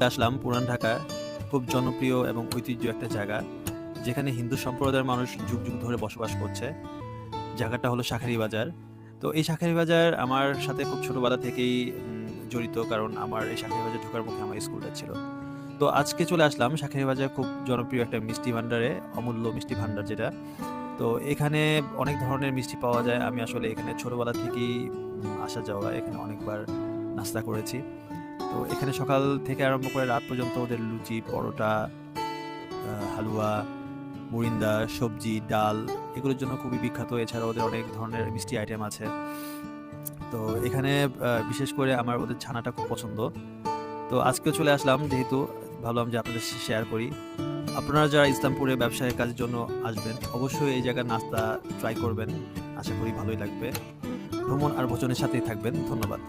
চলে আসলাম পুরান ঢাকা, খুব জনপ্রিয় এবং ঐতিহ্য একটা জায়গা, যেখানে হিন্দু সম্প্রদায়ের মানুষ যুগ যুগ ধরে বসবাস করছে। জায়গাটা হলো শাঁখারীবাজার। তো এই শাঁখারীবাজার আমার সাথে খুব ছোটবেলা থেকেই জড়িত, কারণ আমার এই শাঁখারীবাজার ঢোকার মুখে আমার স্কুলটা ছিল। তো আজকে চলে আসলাম শাঁখারীবাজার, খুব জনপ্রিয় একটা মিষ্টি ভান্ডারে, অমূল্য মিষ্টি ভান্ডার যেটা। তো এখানে অনেক ধরনের মিষ্টি পাওয়া যায়। আমি আসলে এখানে ছোটবেলা থেকেই আসা যাওয়া, এখানে অনেকবার নাস্তা করেছি। তো এখানে সকাল থেকে আরম্ভ করে রাত পর্যন্ত ওদের লুচি, পরোটা, হালুয়া, মুরিন্দা, সবজি, ডাল এগুলোর জন্য খুবই বিখ্যাত। এছাড়া ওদের অনেক ধরনের মিষ্টি আইটেম আছে। তো এখানে বিশেষ করে আমার ওদের ছানাটা খুব পছন্দ। তো আজকেও চলে আসলাম, যেহেতু ভাবলাম যে আপনাদের শেয়ার করি। আপনারা যারা ইসলামপুরে ব্যবসায়িক কাজের জন্য আসবেন, অবশ্যই এই জায়গার নাস্তা ট্রাই করবেন। আশা করি ভালোই লাগবে। ভ্রমণ আর ভোজনের সাথেই থাকবেন। ধন্যবাদ।